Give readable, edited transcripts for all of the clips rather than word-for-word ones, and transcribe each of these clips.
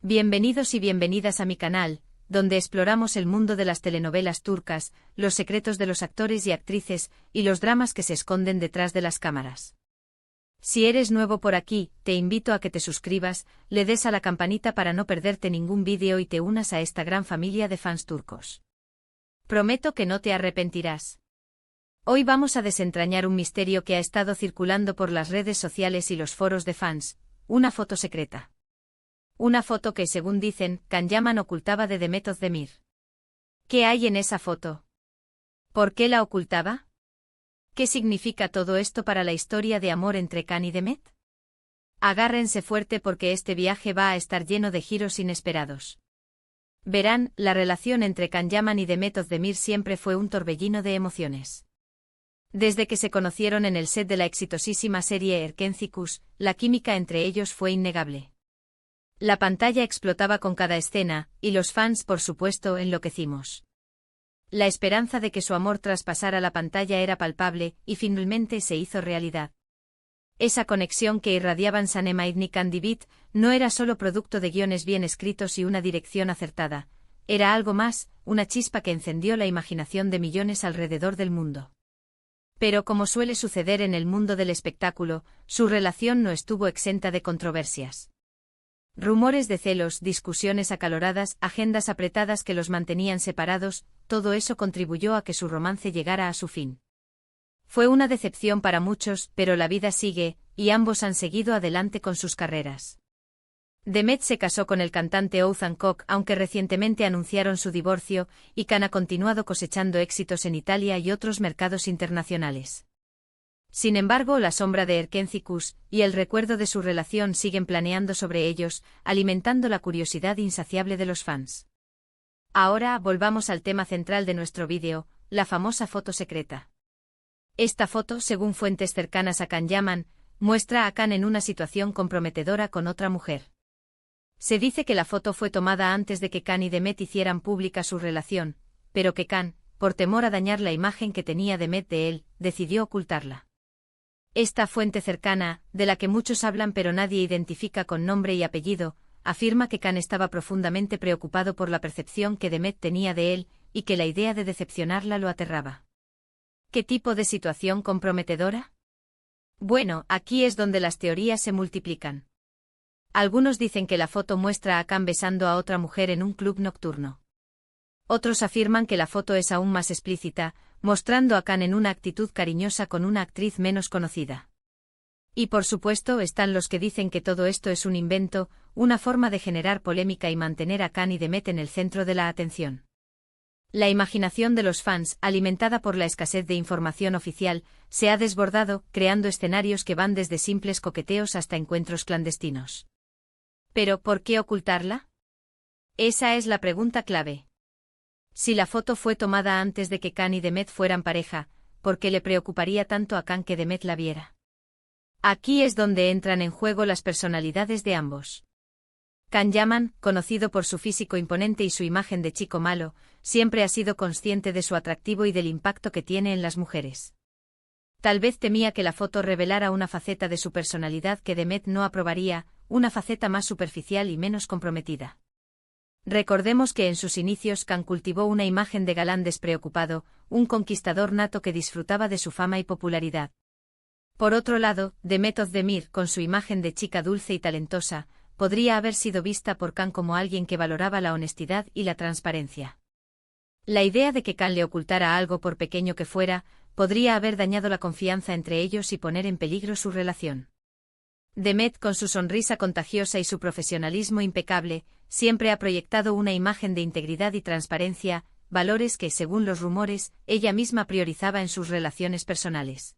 Bienvenidos y bienvenidas a mi canal, donde exploramos el mundo de las telenovelas turcas, los secretos de los actores y actrices, y los dramas que se esconden detrás de las cámaras. Si eres nuevo por aquí, te invito a que te suscribas, le des a la campanita para no perderte ningún vídeo y te unas a esta gran familia de fans turcos. Prometo que no te arrepentirás. Hoy vamos a desentrañar un misterio que ha estado circulando por las redes sociales y los foros de fans, una foto secreta. Una foto que, según dicen, Can Yaman ocultaba de Demet Özdemir. ¿Qué hay en esa foto? ¿Por qué la ocultaba? ¿Qué significa todo esto para la historia de amor entre Can y Demet? Agárrense fuerte porque este viaje va a estar lleno de giros inesperados. Verán, la relación entre Can Yaman y Demet Özdemir siempre fue un torbellino de emociones. Desde que se conocieron en el set de la exitosísima serie Erkenci, la química entre ellos fue innegable. La pantalla explotaba con cada escena, y los fans, por supuesto, enloquecimos. La esperanza de que su amor traspasara la pantalla era palpable, y finalmente se hizo realidad. Esa conexión que irradiaban Sanem y Can Divit no era solo producto de guiones bien escritos y una dirección acertada, era algo más, una chispa que encendió la imaginación de millones alrededor del mundo. Pero como suele suceder en el mundo del espectáculo, su relación no estuvo exenta de controversias. Rumores de celos, discusiones acaloradas, agendas apretadas que los mantenían separados, todo eso contribuyó a que su romance llegara a su fin. Fue una decepción para muchos, pero la vida sigue, y ambos han seguido adelante con sus carreras. Demet se casó con el cantante Oğuzhan Koç, aunque recientemente anunciaron su divorcio, y Can ha continuado cosechando éxitos en Italia y otros mercados internacionales. Sin embargo, la sombra de Erkenci y el recuerdo de su relación siguen planeando sobre ellos, alimentando la curiosidad insaciable de los fans. Ahora, volvamos al tema central de nuestro vídeo, la famosa foto secreta. Esta foto, según fuentes cercanas a Can Yaman, muestra a Can en una situación comprometedora con otra mujer. Se dice que la foto fue tomada antes de que Can y Demet hicieran pública su relación, pero que Can, por temor a dañar la imagen que tenía Demet de él, decidió ocultarla. Esta fuente cercana, de la que muchos hablan pero nadie identifica con nombre y apellido, afirma que Can estaba profundamente preocupado por la percepción que Demet tenía de él, y que la idea de decepcionarla lo aterraba. ¿Qué tipo de situación comprometedora? Bueno, aquí es donde las teorías se multiplican. Algunos dicen que la foto muestra a Can besando a otra mujer en un club nocturno. Otros afirman que la foto es aún más explícita, mostrando a Can en una actitud cariñosa con una actriz menos conocida. Y por supuesto están los que dicen que todo esto es un invento, una forma de generar polémica y mantener a Can y Demet en el centro de la atención. La imaginación de los fans, alimentada por la escasez de información oficial, se ha desbordado, creando escenarios que van desde simples coqueteos hasta encuentros clandestinos. ¿Pero por qué ocultarla? Esa es la pregunta clave. Si la foto fue tomada antes de que Can y Demet fueran pareja, ¿por qué le preocuparía tanto a Can que Demet la viera? Aquí es donde entran en juego las personalidades de ambos. Can Yaman, conocido por su físico imponente y su imagen de chico malo, siempre ha sido consciente de su atractivo y del impacto que tiene en las mujeres. Tal vez temía que la foto revelara una faceta de su personalidad que Demet no aprobaría, una faceta más superficial y menos comprometida. Recordemos que en sus inicios Can cultivó una imagen de galán despreocupado, un conquistador nato que disfrutaba de su fama y popularidad. Por otro lado, Demet Özdemir, con su imagen de chica dulce y talentosa, podría haber sido vista por Can como alguien que valoraba la honestidad y la transparencia. La idea de que Can le ocultara algo por pequeño que fuera, podría haber dañado la confianza entre ellos y poner en peligro su relación. Demet, con su sonrisa contagiosa y su profesionalismo impecable, siempre ha proyectado una imagen de integridad y transparencia, valores que, según los rumores, ella misma priorizaba en sus relaciones personales.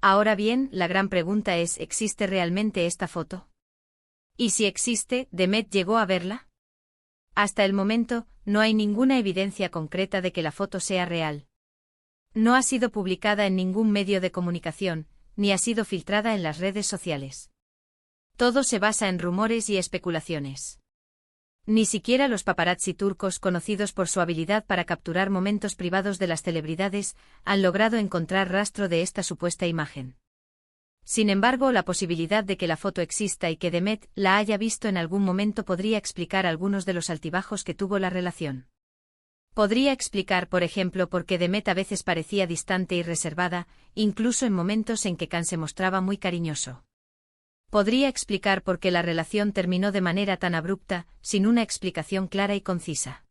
Ahora bien, la gran pregunta es, ¿existe realmente esta foto? Y si existe, ¿Demet llegó a verla? Hasta el momento, no hay ninguna evidencia concreta de que la foto sea real. No ha sido publicada en ningún medio de comunicación, ni ha sido filtrada en las redes sociales. Todo se basa en rumores y especulaciones. Ni siquiera los paparazzi turcos, conocidos por su habilidad para capturar momentos privados de las celebridades, han logrado encontrar rastro de esta supuesta imagen. Sin embargo, la posibilidad de que la foto exista y que Demet la haya visto en algún momento podría explicar algunos de los altibajos que tuvo la relación. Podría explicar, por ejemplo, por qué Demet a veces parecía distante y reservada, incluso en momentos en que Can se mostraba muy cariñoso. Podría explicar por qué la relación terminó de manera tan abrupta, sin una explicación clara y concisa.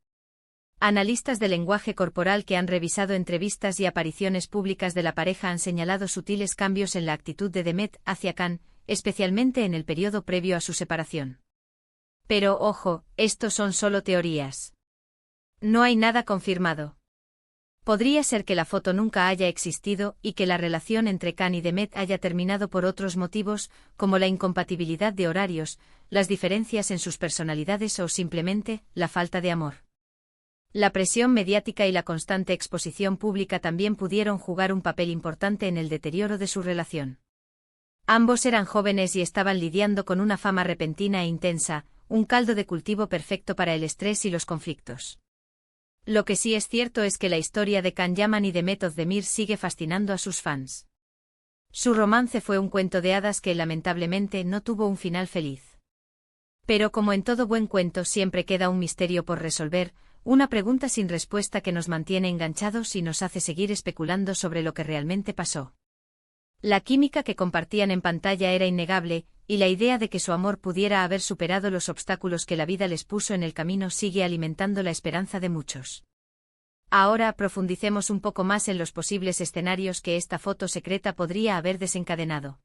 Analistas de lenguaje corporal que han revisado entrevistas y apariciones públicas de la pareja han señalado sutiles cambios en la actitud de Demet hacia Can, especialmente en el periodo previo a su separación. Pero, ojo, estos son solo teorías. No hay nada confirmado. Podría ser que la foto nunca haya existido y que la relación entre Can y Demet haya terminado por otros motivos, como la incompatibilidad de horarios, las diferencias en sus personalidades o simplemente la falta de amor. La presión mediática y la constante exposición pública también pudieron jugar un papel importante en el deterioro de su relación. Ambos eran jóvenes y estaban lidiando con una fama repentina e intensa, un caldo de cultivo perfecto para el estrés y los conflictos. Lo que sí es cierto es que la historia de Can Yaman y Demet Özdemir sigue fascinando a sus fans. Su romance fue un cuento de hadas que lamentablemente no tuvo un final feliz. Pero como en todo buen cuento siempre queda un misterio por resolver, una pregunta sin respuesta que nos mantiene enganchados y nos hace seguir especulando sobre lo que realmente pasó. La química que compartían en pantalla era innegable, y la idea de que su amor pudiera haber superado los obstáculos que la vida les puso en el camino sigue alimentando la esperanza de muchos. Ahora profundicemos un poco más en los posibles escenarios que esta foto secreta podría haber desencadenado.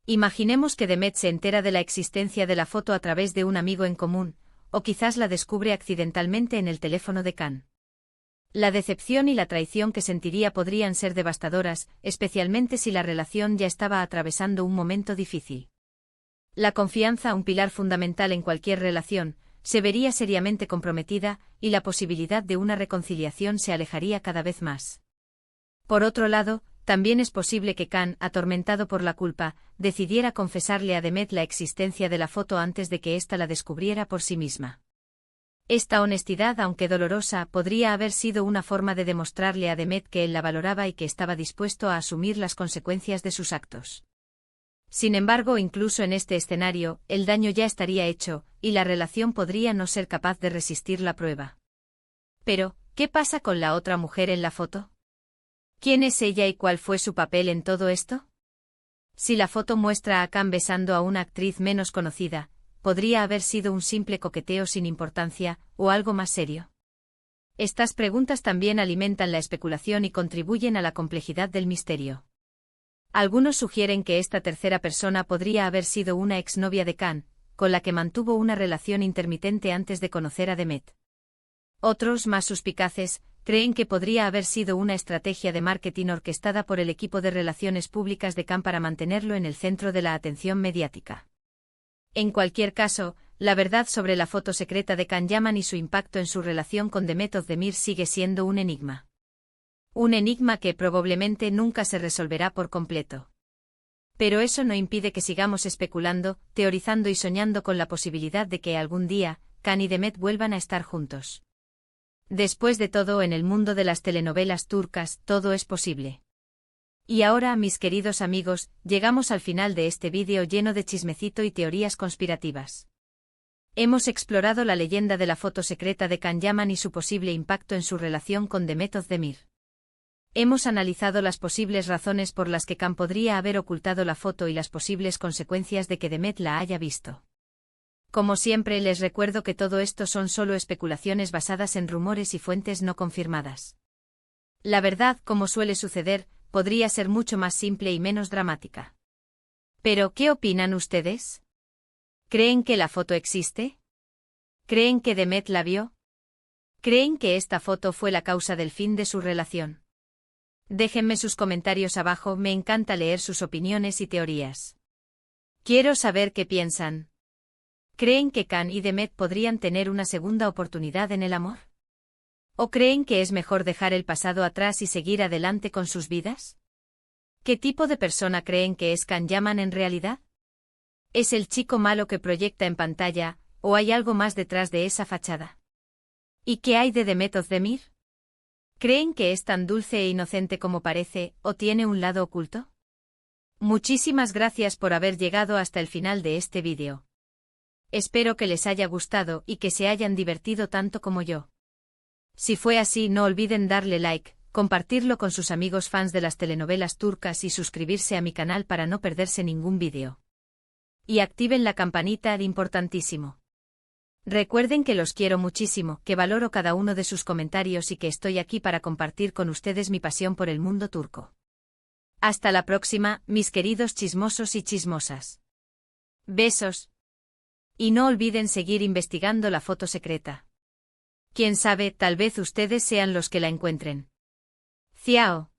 Imaginemos que Demet se entera de la existencia de la foto a través de un amigo en común, o quizás la descubre accidentalmente en el teléfono de Can. La decepción y la traición que sentiría podrían ser devastadoras, especialmente si la relación ya estaba atravesando un momento difícil. La confianza, un pilar fundamental en cualquier relación, se vería seriamente comprometida, y la posibilidad de una reconciliación se alejaría cada vez más. Por otro lado, también es posible que Can, atormentado por la culpa, decidiera confesarle a Demet la existencia de la foto antes de que ésta la descubriera por sí misma. Esta honestidad, aunque dolorosa, podría haber sido una forma de demostrarle a Demet que él la valoraba y que estaba dispuesto a asumir las consecuencias de sus actos. Sin embargo, incluso en este escenario, el daño ya estaría hecho, y la relación podría no ser capaz de resistir la prueba. Pero, ¿qué pasa con la otra mujer en la foto? ¿Quién es ella y cuál fue su papel en todo esto? Si la foto muestra a Can besando a una actriz menos conocida, ¿podría haber sido un simple coqueteo sin importancia, o algo más serio? Estas preguntas también alimentan la especulación y contribuyen a la complejidad del misterio. Algunos sugieren que esta tercera persona podría haber sido una exnovia de Can, con la que mantuvo una relación intermitente antes de conocer a Demet. Otros, más suspicaces, creen que podría haber sido una estrategia de marketing orquestada por el equipo de relaciones públicas de Can para mantenerlo en el centro de la atención mediática. En cualquier caso, la verdad sobre la foto secreta de Can Yaman y su impacto en su relación con Demet Özdemir sigue siendo un enigma. Un enigma que probablemente nunca se resolverá por completo. Pero eso no impide que sigamos especulando, teorizando y soñando con la posibilidad de que algún día, Can y Demet vuelvan a estar juntos. Después de todo, en el mundo de las telenovelas turcas, todo es posible. Y ahora, mis queridos amigos, llegamos al final de este vídeo lleno de chismecito y teorías conspirativas. Hemos explorado la leyenda de la foto secreta de Can Yaman y su posible impacto en su relación con Demet Özdemir. Hemos analizado las posibles razones por las que Can podría haber ocultado la foto y las posibles consecuencias de que Demet la haya visto. Como siempre, les recuerdo que todo esto son solo especulaciones basadas en rumores y fuentes no confirmadas. La verdad, como suele suceder, podría ser mucho más simple y menos dramática. Pero, ¿qué opinan ustedes? ¿Creen que la foto existe? ¿Creen que Demet la vio? ¿Creen que esta foto fue la causa del fin de su relación? Déjenme sus comentarios abajo, me encanta leer sus opiniones y teorías. Quiero saber qué piensan. ¿Creen que Can y Demet podrían tener una segunda oportunidad en el amor? ¿O creen que es mejor dejar el pasado atrás y seguir adelante con sus vidas? ¿Qué tipo de persona creen que es Can Yaman en realidad? ¿Es el chico malo que proyecta en pantalla, o hay algo más detrás de esa fachada? ¿Y qué hay de Demet Özdemir? ¿Creen que es tan dulce e inocente como parece, o tiene un lado oculto? Muchísimas gracias por haber llegado hasta el final de este vídeo. Espero que les haya gustado y que se hayan divertido tanto como yo. Si fue así, no olviden darle like, compartirlo con sus amigos fans de las telenovelas turcas y suscribirse a mi canal para no perderse ningún vídeo. Y activen la campanita, importantísimo. Recuerden que los quiero muchísimo, que valoro cada uno de sus comentarios y que estoy aquí para compartir con ustedes mi pasión por el mundo turco. Hasta la próxima, mis queridos chismosos y chismosas. Besos. Y no olviden seguir investigando la foto secreta. Quién sabe, tal vez ustedes sean los que la encuentren. Ciao.